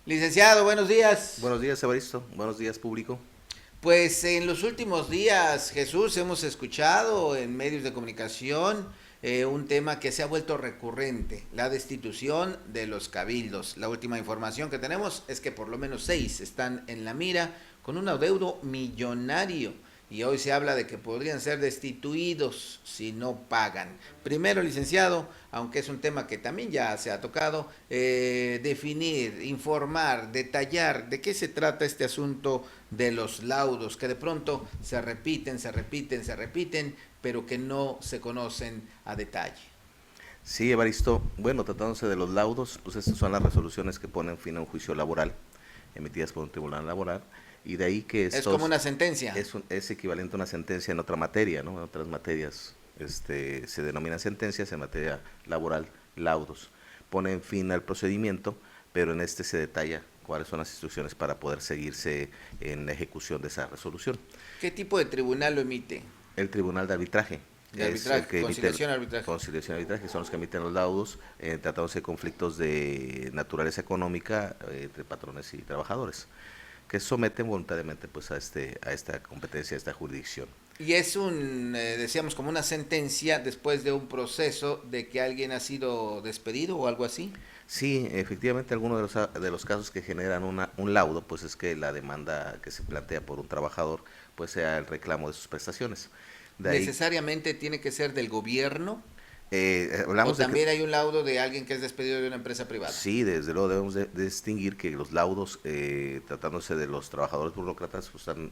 Licenciado, buenos días. Buenos días, Evaristo. Buenos días, público. Pues en los últimos días, Jesús, hemos escuchado en medios de comunicación un tema que se ha vuelto recurrente, la destitución de los cabildos. La última información que tenemos es que por lo menos 6 están en la mira con un adeudo millonario y hoy se habla de que podrían ser destituidos si no pagan. Primero, licenciado, aunque es un tema que también ya se ha tocado, definir, informar, detallar de qué se trata este asunto de los laudos, que de pronto se repiten, se repiten, se repiten, pero que no se conocen a detalle. Sí, Evaristo. Bueno, tratándose de los laudos, pues estas son las resoluciones que ponen fin a un juicio laboral, emitidas por un tribunal laboral, y de ahí que Es como estos una sentencia. es equivalente a una sentencia en otra materia, ¿no? En otras materias se denominan sentencias, en materia laboral, laudos. Ponen fin al procedimiento, pero en este se detalla cuáles son las instrucciones para poder seguirse en la ejecución de esa resolución. ¿Qué tipo de tribunal lo emite? El Tribunal de Arbitraje De es el arbitraje, que emite conciliación, arbitraje. conciliación y arbitraje, son los que emiten los laudos tratándose de conflictos de naturaleza económica entre patrones y trabajadores, que someten voluntariamente pues a esta competencia, a esta jurisdicción. Y es decíamos, como una sentencia después de un proceso de que alguien ha sido despedido o algo así. Sí, efectivamente, algunos de los casos que generan un laudo, pues es que la demanda que se plantea por un trabajador, pues sea el reclamo de sus prestaciones. De ahí, ¿Necesariamente tiene que ser del gobierno? ¿O hablamos de que también hay un laudo de alguien que es despedido de una empresa privada? sí, desde luego debemos de distinguir que los laudos, tratándose de los trabajadores burócratas, pues, están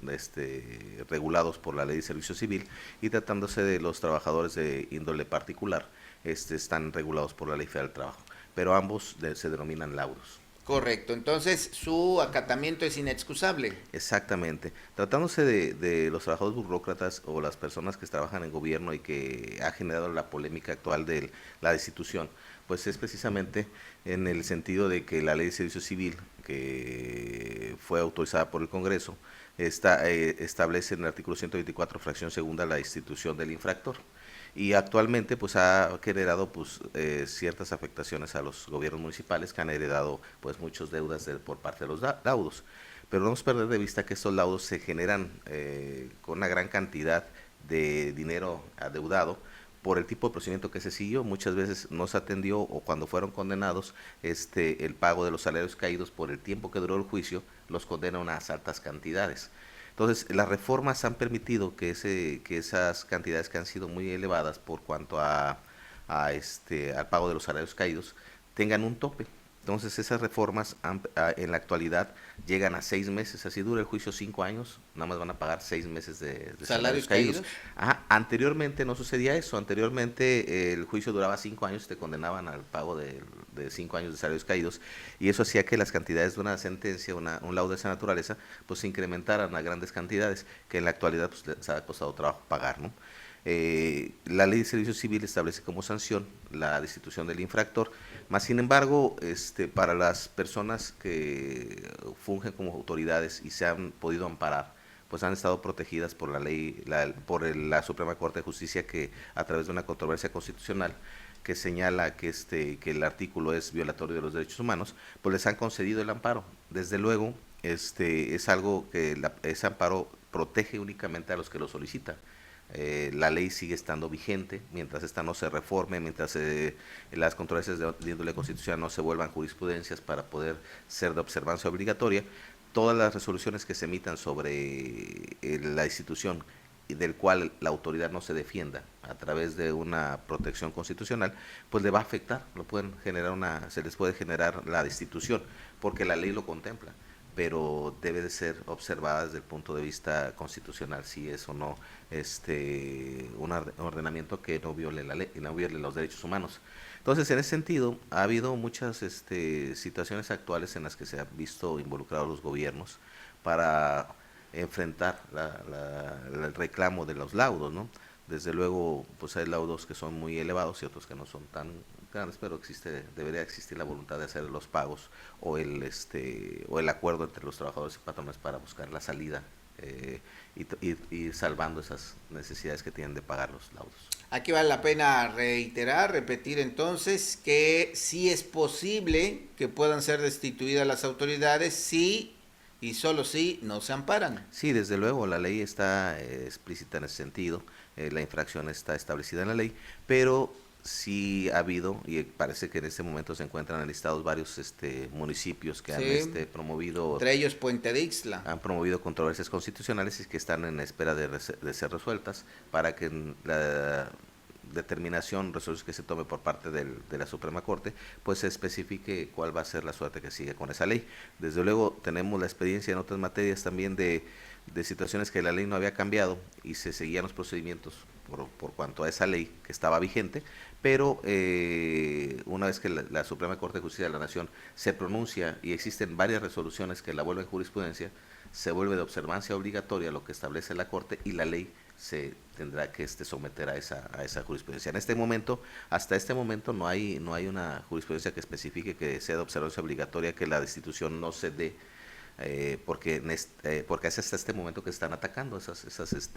regulados por la Ley de Servicio Civil, y tratándose de los trabajadores de índole particular, están regulados por la Ley Federal del Trabajo, pero ambos se denominan laudos. Correcto, entonces su acatamiento es inexcusable. Exactamente. Tratándose de los trabajadores burócratas o las personas que trabajan en gobierno y que ha generado la polémica actual de la destitución, pues es precisamente en el sentido de que la Ley de Servicio Civil, que fue autorizada por el Congreso, establece en el artículo 124, fracción segunda, la destitución del infractor. Y actualmente pues ha generado pues ciertas afectaciones a los gobiernos municipales, que han heredado pues muchas deudas por parte de los laudos. Pero no debemos perder de vista que estos laudos se generan con una gran cantidad de dinero adeudado por el tipo de procedimiento que se siguió. Muchas veces no se atendió, o cuando fueron condenados, el pago de los salarios caídos por el tiempo que duró el juicio los condena a unas altas cantidades. Entonces, las reformas han permitido que esas cantidades, que han sido muy elevadas por cuanto al pago de los salarios caídos, tengan un tope. Entonces, esas reformas en la actualidad llegan a 6 meses. Así dura el juicio 5 años, nada más van a pagar 6 meses de salarios ¿Salarios caídos. caídos? Anteriormente no sucedía eso. Anteriormente el juicio duraba 5 años y te condenaban al pago de 5 años de salarios caídos, y eso hacía que las cantidades de una sentencia, un laudo de esa naturaleza, pues se incrementaran a grandes cantidades, que en la actualidad pues les ha costado trabajo pagar, ¿no? La Ley de Servicio Civil establece como sanción la destitución del infractor, más sin embargo, para las personas que fungen como autoridades y se han podido amparar, pues han estado protegidas por la ley, por la Suprema Corte de Justicia, que a través de una controversia constitucional que señala que el artículo es violatorio de los derechos humanos, pues les han concedido el amparo. Desde luego, es algo que ese amparo protege únicamente a los que lo solicitan. La ley sigue estando vigente mientras esta no se reforme, mientras las controversias de índole constitucional no se vuelvan jurisprudencias para poder ser de observancia obligatoria. Todas las resoluciones que se emitan sobre la institución, del cual la autoridad no se defienda a través de una protección constitucional, pues le va a afectar, se les puede generar la destitución, porque la ley lo contempla, pero debe de ser observada desde el punto de vista constitucional, si es o no un ordenamiento que no viole la ley y no viole los derechos humanos. Entonces, en ese sentido, ha habido muchas situaciones actuales en las que se han visto involucrados los gobiernos para enfrentar el reclamo de los laudos, ¿no? Desde luego, pues hay laudos que son muy elevados y otros que no son tan grandes, pero debería existir la voluntad de hacer los pagos, o el acuerdo entre los trabajadores y patrones para buscar la salida y salvando esas necesidades que tienen de pagar los laudos. Aquí vale la pena reiterar, repetir entonces que sí es posible que puedan ser destituidas las autoridades si y solo si no se amparan. Sí, desde luego, la ley está explícita en ese sentido, la infracción está establecida en la ley, pero sí ha habido, y parece que en este momento se encuentran enlistados varios municipios que Sí, han promovido, entre ellos Puente de Ixtla. han promovido controversias constitucionales y que están en espera de ser resueltas para que la determinación, resolución que se tome por parte de la Suprema Corte, pues se especifique cuál va a ser la suerte que sigue con esa ley. Desde luego tenemos la experiencia en otras materias también de situaciones que la ley no había cambiado y se seguían los procedimientos por cuanto a esa ley que estaba vigente, pero una vez que la Suprema Corte de Justicia de la Nación se pronuncia y existen varias resoluciones que la vuelven jurisprudencia, se vuelve de observancia obligatoria lo que establece la Corte y la ley se tendrá que someter a esa jurisprudencia. En este momento, hasta este momento no hay una jurisprudencia que especifique que sea de observancia obligatoria que la destitución no se dé, porque es hasta este momento que están atacando esas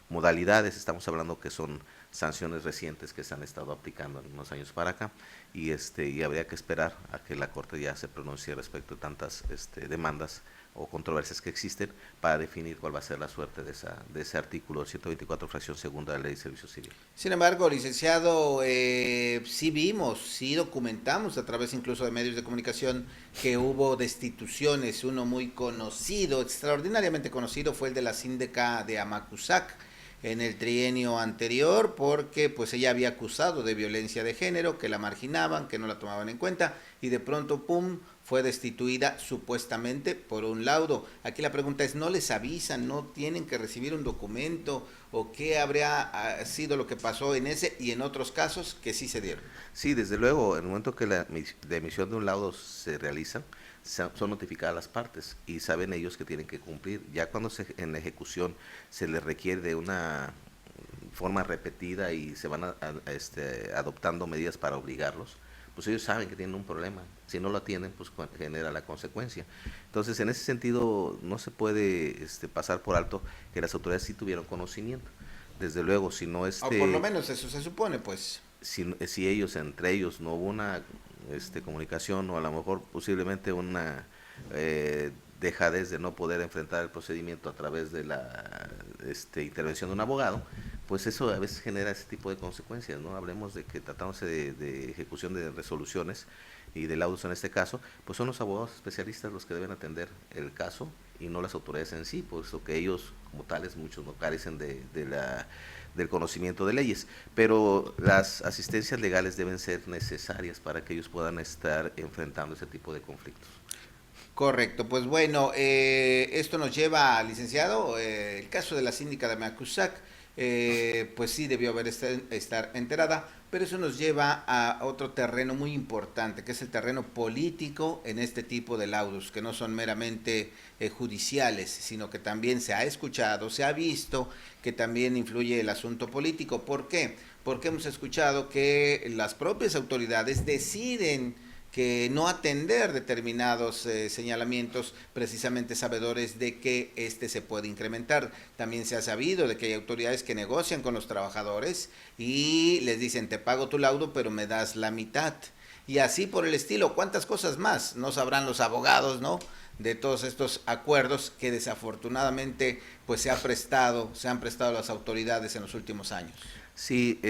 modalidades. Estamos hablando que son sanciones recientes que se han estado aplicando en unos años para acá y habría que esperar a que la Corte ya se pronuncie respecto a tantas demandas o controversias que existen para definir cuál va a ser la suerte de ese artículo 124, fracción segunda de la Ley de Servicio Civil. Sin embargo, licenciado, sí vimos, sí documentamos a través incluso de medios de comunicación que hubo destituciones. Uno muy conocido, extraordinariamente conocido, fue el de la síndica de Amacuzac en el trienio anterior, porque pues ella había acusado de violencia de género, que la marginaban, que no la tomaban en cuenta, y de pronto, pum, fue destituida supuestamente por un laudo. Aquí la pregunta es, ¿no les avisan, no tienen que recibir un documento, o qué habría sido lo que pasó en ese y en otros casos que sí se dieron? Sí, desde luego, en el momento que la emisión de un laudo se realiza, son notificadas las partes y saben ellos que tienen que cumplir. Ya cuando en la ejecución se les requiere de una forma repetida y se van adoptando medidas para obligarlos, pues ellos saben que tienen un problema. Si no lo atienden, pues genera la consecuencia. Entonces, en ese sentido, no se puede pasar por alto que las autoridades sí tuvieron conocimiento. Desde luego, si no O por lo menos eso se supone, pues. si ellos, entre ellos, no hubo una comunicación o a lo mejor posiblemente una dejadez de no poder enfrentar el procedimiento a través de la intervención de un abogado, pues eso a veces genera ese tipo de consecuencias, ¿no? Hablemos de que tratándose de ejecución de resoluciones y de laudos en este caso, pues son los abogados especialistas los que deben atender el caso y no las autoridades en sí, puesto que ellos como tales muchos no carecen del conocimiento de leyes, pero las asistencias legales deben ser necesarias para que ellos puedan estar enfrentando ese tipo de conflictos. Correcto, pues bueno, esto nos lleva, licenciado, el caso de la síndica de Macusac, pues sí debió estar enterada, pero eso nos lleva a otro terreno muy importante, que es el terreno político en este tipo de laudos, que no son meramente judiciales, sino que también se ha escuchado, se ha visto que también influye el asunto político. ¿Por qué? Porque hemos escuchado que las propias autoridades deciden que no atender determinados señalamientos, precisamente sabedores de que se puede incrementar. También se ha sabido de que hay autoridades que negocian con los trabajadores y les dicen, te pago tu laudo, pero me das la mitad. Y así por el estilo, ¿cuántas cosas más? No sabrán los abogados, ¿no?, de todos estos acuerdos que desafortunadamente pues se han prestado las autoridades en los últimos años. Sí,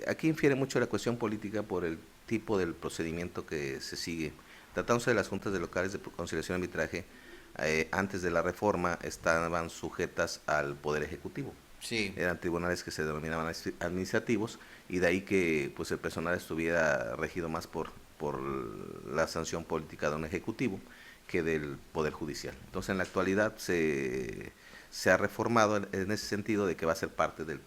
aquí infiere mucho la cuestión política por el tipo del procedimiento que se sigue. Tratándose de las juntas de locales de conciliación y arbitraje, antes de la reforma estaban sujetas al Poder Ejecutivo. Sí. Eran tribunales que se denominaban administrativos y de ahí que pues el personal estuviera regido más por la sanción política de un ejecutivo que del Poder Judicial. Entonces en la actualidad se ha reformado en ese sentido de que va a ser parte del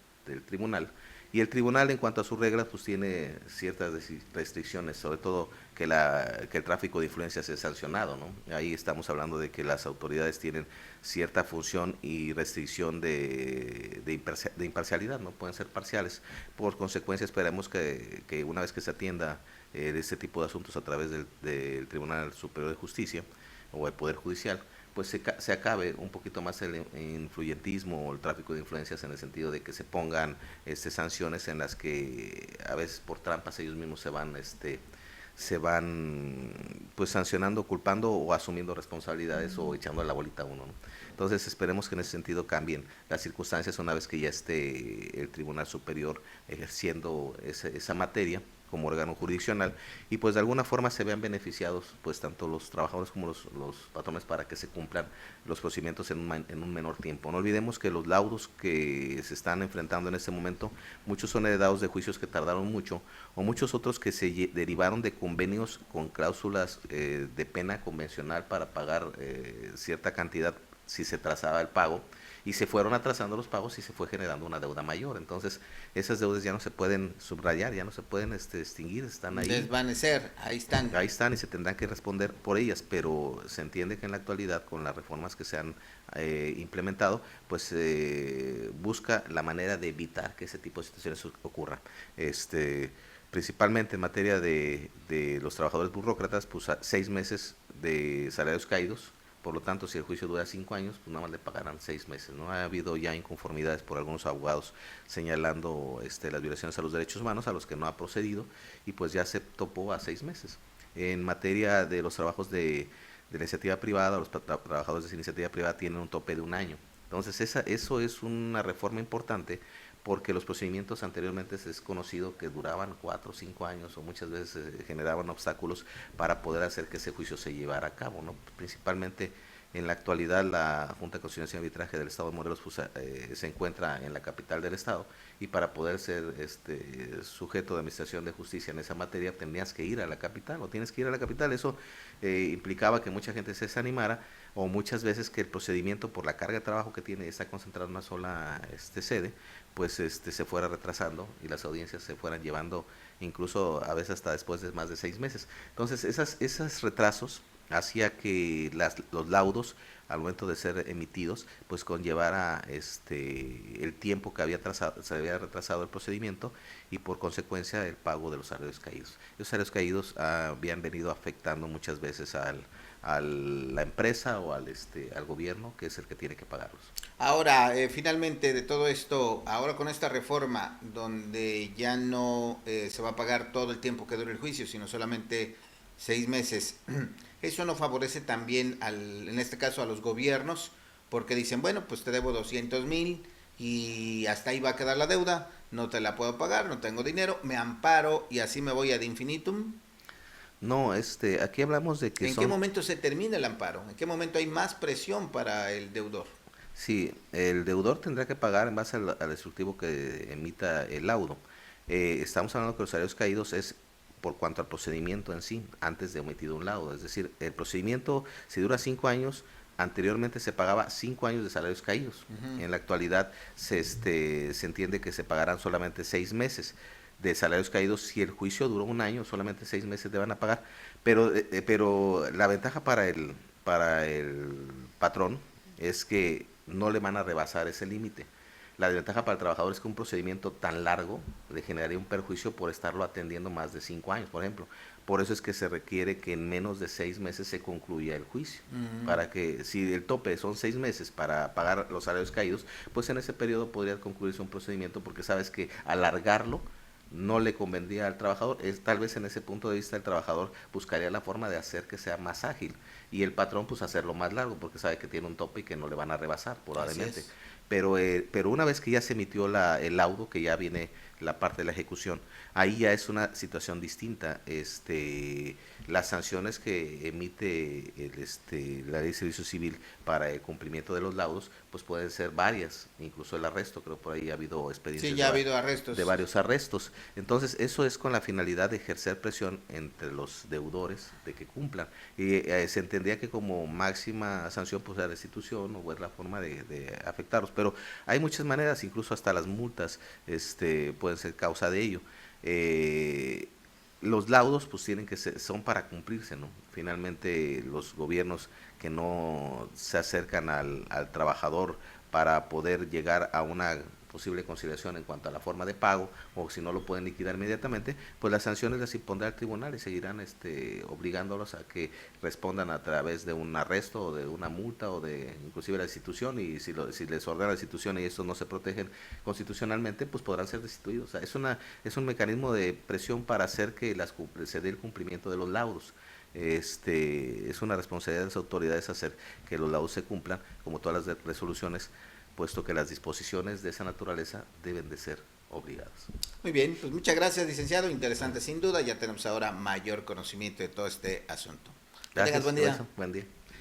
tribunal. Y el tribunal, en cuanto a sus reglas, pues tiene ciertas restricciones, sobre todo que el tráfico de influencias es sancionado, ¿no? Ahí estamos hablando de que las autoridades tienen cierta función y restricción de imparcialidad, no pueden ser parciales. Por consecuencia, esperamos que una vez que se atienda este tipo de asuntos a través del Tribunal Superior de Justicia o el Poder Judicial, pues se acabe un poquito más el influyentismo o el tráfico de influencias, en el sentido de que se pongan sanciones en las que a veces por trampas ellos mismos se van pues sancionando, culpando o asumiendo responsabilidades o echando la bolita a uno, ¿no? Entonces esperemos que en ese sentido cambien las circunstancias una vez que ya esté el Tribunal Superior ejerciendo esa materia como órgano jurisdiccional, y pues de alguna forma se vean beneficiados pues tanto los trabajadores como los patrones, para que se cumplan los procedimientos en un menor tiempo. No olvidemos que los laudos que se están enfrentando en este momento, muchos son heredados de juicios que tardaron mucho, o muchos otros que se derivaron de convenios con cláusulas de pena convencional para pagar cierta cantidad si se trazaba el pago, y se fueron atrasando los pagos y se fue generando una deuda mayor. Entonces esas deudas ya no se pueden subrayar, ya no se pueden extinguir, están ahí. Desvanecer, ahí están. Ahí están y se tendrán que responder por ellas, pero se entiende que en la actualidad, con las reformas que se han implementado, pues busca la manera de evitar que ese tipo de situaciones ocurran. Principalmente en materia de los trabajadores burócratas, pues 6 meses de salarios caídos. Por lo tanto, si el juicio dura 5 años, pues nada más le pagarán 6 meses, ¿no? Ha habido ya inconformidades por algunos abogados señalando las violaciones a los derechos humanos, a los que no ha procedido, y pues ya se topó a 6 meses. En materia de los trabajos de iniciativa privada, los trabajadores de iniciativa privada tienen un tope de 1 año. Entonces eso es una reforma importante, porque los procedimientos anteriormente es conocido que duraban 4 o 5 años, o muchas veces generaban obstáculos para poder hacer que ese juicio se llevara a cabo, ¿no? Principalmente en la actualidad la Junta de Conciliación y Arbitraje del Estado de Morelos pues, se encuentra en la capital del estado, y para poder ser sujeto de administración de justicia en esa materia tenías que ir a la capital, o tienes que ir a la capital. Eso implicaba que mucha gente se desanimara, o muchas veces que el procedimiento, por la carga de trabajo que tiene, está concentrado en una sola sede, pues se fuera retrasando y las audiencias se fueran llevando incluso a veces hasta después de más de 6 meses. Entonces esos retrasos hacía que los laudos, al momento de ser emitidos, pues conllevara el tiempo que se había retrasado el procedimiento, y por consecuencia el pago de los salarios caídos. Los salarios caídos habían venido afectando muchas veces a la empresa o al gobierno, que es el que tiene que pagarlos. Ahora, finalmente de todo esto, ahora con esta reforma, donde ya no se va a pagar todo el tiempo que dure el juicio, sino solamente 6 meses, eso no favorece también, en este caso, a los gobiernos, porque dicen, bueno, pues te debo 200,000 y hasta ahí va a quedar la deuda, no te la puedo pagar, no tengo dinero, me amparo y así me voy ad infinitum. No, aquí hablamos de que ¿En qué momento se termina el amparo? ¿En qué momento hay más presión para el deudor? Sí, el deudor tendrá que pagar en base al instructivo que emita el laudo. Estamos hablando que los salarios caídos es por cuanto al procedimiento en sí, antes de emitido un laudo. Es decir, el procedimiento, si dura 5 años, anteriormente se pagaba 5 años de salarios caídos. Ujú. En la actualidad se entiende que se pagarán solamente 6 meses de salarios caídos. Si el juicio duró 1 año, solamente 6 meses te van a pagar. Pero la ventaja para el patrón es que no le van a rebasar ese límite. La desventaja para el trabajador es que un procedimiento tan largo le generaría un perjuicio por estarlo atendiendo más de 5 años, por ejemplo. Por eso es que se requiere que en menos de 6 meses se concluya el juicio. Para que, si el tope son 6 meses para pagar los salarios caídos, pues en ese periodo podría concluirse un procedimiento, porque sabes que alargarlo no le convendría al trabajador. Tal vez en ese punto de vista el trabajador buscaría la forma de hacer que sea más ágil, y el patrón pues hacerlo más largo, porque sabe que tiene un tope y que no le van a rebasar probablemente. Pero una vez que ya se emitió el laudo, que ya viene la parte de la ejecución, ahí ya es una situación distinta. Las sanciones que emite la Ley de Servicio Civil para el cumplimiento de los laudos, pues pueden ser varias, incluso el arresto. Creo por ahí ha habido experiencias Sí, ya ha habido arrestos. de varios arrestos. Entonces eso es con la finalidad de ejercer presión entre los deudores de que cumplan, y se entendía que como máxima sanción pues la restitución, o es la forma de afectarlos, pero hay muchas maneras, incluso hasta las multas pueden ser causa de ello. Los laudos pues son para cumplirse, ¿no? Finalmente los gobiernos que no se acercan al trabajador para poder llegar a una posible conciliación en cuanto a la forma de pago, o si no lo pueden liquidar inmediatamente, pues las sanciones las impondrá el tribunal y seguirán obligándolos a que respondan a través de un arresto o de una multa o de inclusive la institución, y si les ordena la institución y estos no se protegen constitucionalmente, pues podrán ser destituidos. O sea, es un mecanismo de presión para hacer que se dé el cumplimiento de los laudos. Es una responsabilidad de las autoridades hacer que los laudos se cumplan, como todas las resoluciones, puesto que las disposiciones de esa naturaleza deben de ser obligadas. Muy bien, pues muchas gracias, licenciado. Interesante sin duda. Ya tenemos ahora mayor conocimiento de todo este asunto. Que tengas Gracias, buen día. buen día.